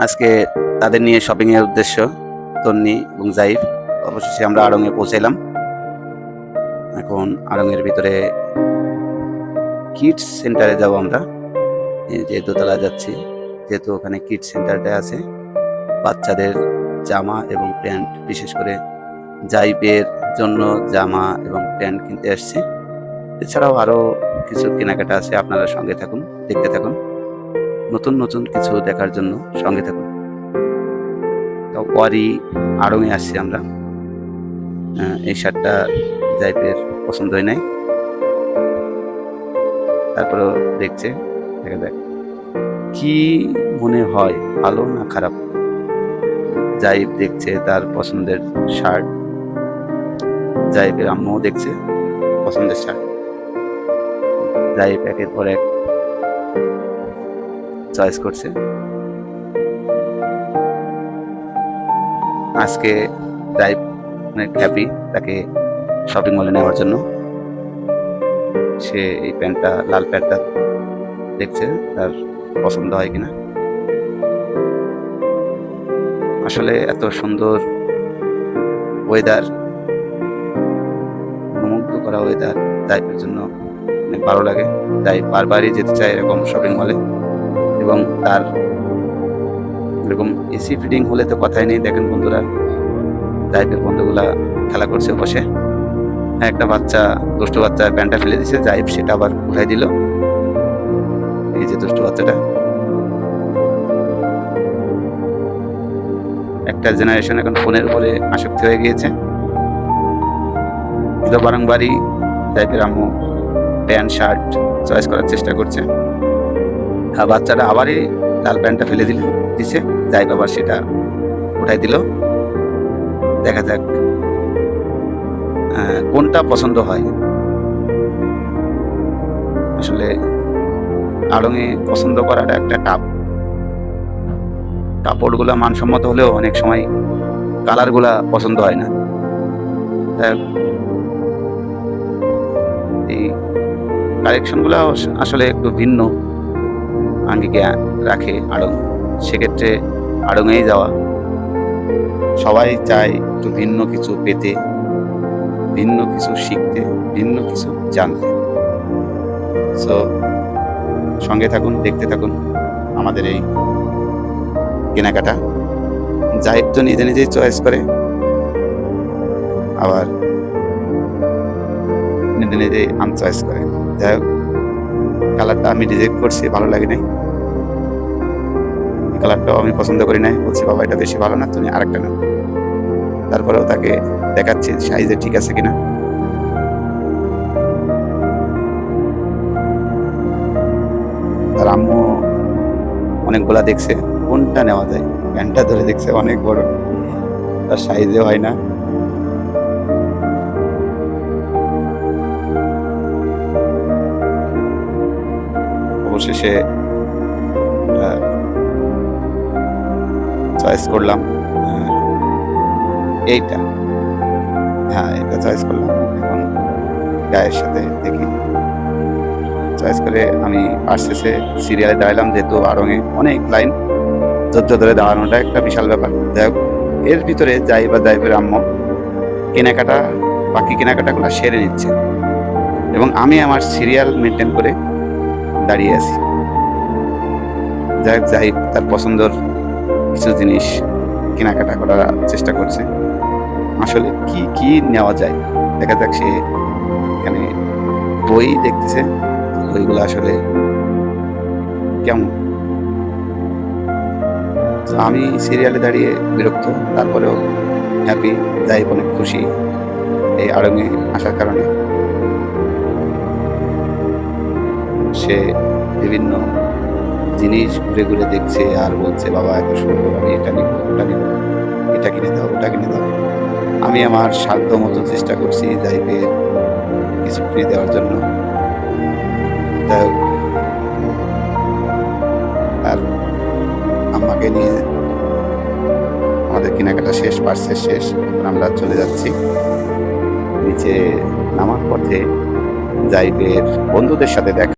আজকে তাদের নিয়ে শপিং এর উদ্দেশ্য তন্নি এবং জাইব। অবশেষে আমরা আড়ংয়ে পৌঁছাইলাম। এখন আড়ংয়ের ভিতরে কিডস সেন্টারে যাব আমরা। যে দোতলা যাচ্ছি, যেহেতু ওখানে কিডস সেন্টারটা আছে, বাচ্চাদের জামা এবং প্যান্ট, বিশেষ করে জাইবের জন্য জামা এবং প্যান্ট কিনতে আসছি। এছাড়াও আরো কিছু কেনাকাটা আছে। আপনারা সঙ্গে থাকুন, দেখতে থাকুন। নতুন নতুন কিছু দেখার জন্য সঙ্গে থাকুন। ওয়ারি আড়ংয়ে আসছি আমরা। এই শার্টটা জাইবের পছন্দ হয় নাই, তারপরেও দেখছে, দেখা যাক কি মনে হয়, ভালো না খারাপ। জাইব দেখছে তার পছন্দের শার্ট, জাইবের আম্মুও দেখছে পছন্দের শার্ট। জাইব একের পর এক চয়েস করছে। আজকে জাইব অনেক হ্যাপি তাকে শপিং মলে নেওয়ার জন্য। সে এই প্যান্টটা, লাল প্যান্টটা দেখছে তার পছন্দ হয় কিনা। আসলে এত সুন্দর ওয়েদার, মনোমুগ্ধ করা ওয়েদার জাইবের জন্য অনেক ভালো লাগে। তাই বারবারই যেতে চায় এরকম শপিং মলে। এবং তার এরকম এসি ফিটিং হলে তো কথাই নেই। দেখেন বন্ধুরা, জাইবের বন্ধুগুলা খেলা করছে বসে। একটা বাচ্চা, দুষ্টু বাচ্চা প্যান্টটা ফেলে দিছে, জাইব সেটা আবার উঠাই দিল। এই যে দুষ্টু বাচ্চাটা। একটা জেনারেশন এখন ফোনের উপরে আসক্তি হয়ে গিয়েছে। কিন্তু বারংবারই জাইবের আম্মু প্যান্ট শার্ট চয়েস করার চেষ্টা করছে। আর বাচ্চাটা আবারই লাল প্যান্টটা ফেলে দিছে, জাইব আবার সেটা উঠাই দিল। দেখা যাক কোনটা পছন্দ হয়। আসলে আড়ংয়ে পছন্দ করাটা একটা টাপ। কাপড়গুলা মানসম্মত হলেও অনেক সময় কালারগুলা পছন্দ হয় না। এই কালেকশনগুলো আসলে একটু ভিন্ন আঙ্গিকে রাখে আড়ং। সেক্ষেত্রে আড়ংয়েই যাওয়া। সবাই চায় একটু ভিন্ন কিছু পেতে, ভিন্ন কিছু শিখতে, ভিন্ন কিছু জানতে। সো সঙ্গে থাকুন, দেখতে থাকুন আমাদের এই কেনাকাটা। জাইব তো নিজে নিজেই চয়েস করে, আবার নিজে নিজেই আনচয়েস করে। যাই হোক, কালারটা আমি রিজেক্ট করছি, ভালো লাগে নাই। এই কালারটাও আমি পছন্দ করি নাই। বলছি বাবা এটা বেশি ভালো না, তুমি আরেকটা নাও। তারপরেও তাকে দেখাচ্ছি সাইজে ঠিক আছে কিনা। তার আম্মু অনেকগুলা দেখছে, কোনটা নেওয়া যায়। প্যান্টটা ধরে দেখছে অনেক বড়, তার সাইজে হয় না। অবশেষে চয়েস করলাম এইটা। হ্যাঁ, এটা চয়েস করলাম। এখন গায়ের সাথে দেখি। চয়েস করে আমি পার্সেসে সিরিয়ালে দাঁড়ালাম, যেহেতু আড়ংয়ে অনেক লাইন, ধৈর্য ধরে দাঁড়ানোটা একটা বিশাল ব্যাপার। যাই হোক, এর ভিতরে জাইবের আম্মু কেনাকাটা, বাকি কেনাকাটাগুলো সেরে নিচ্ছে এবং আমি আমার সিরিয়াল মেনটেন করে দাঁড়িয়ে আছি। যাই হোক, জাইব তার পছন্দের কিছু জিনিস কেনাকাটা করার চেষ্টা করছে। আসলে কি কি নেওয়া যায় দেখা যাক। সে এখানে বই দেখতেছে, বইগুলো আসলে কেমন। আমি সিরিয়ালে দাঁড়িয়ে বিরক্ত, তারপরেও হ্যাপি। জাইব অনেক খুশি এই আড়ংয়ে আসার কারণে। সে বিভিন্ন জিনিস ঘুরে ঘুরে দেখছে আর বলছে বাবা এত সুন্দর, আমি এটা নিব, ওটা নিব, এটা কিনে দাও, ওটা কিনে দাও। আমি আমার সাধ্য মতো চেষ্টা করছি জাইবের কিছু কিনে দেওয়ার জন্য। যাই হোক, আর আম্মাকে নিয়ে আমাদের কেনাকাটা শেষ, পার্সেস শেষ। এখন আমরা চলে যাচ্ছি। নিচে নামার পথে জাইবের বন্ধুদের সাথে দেখা।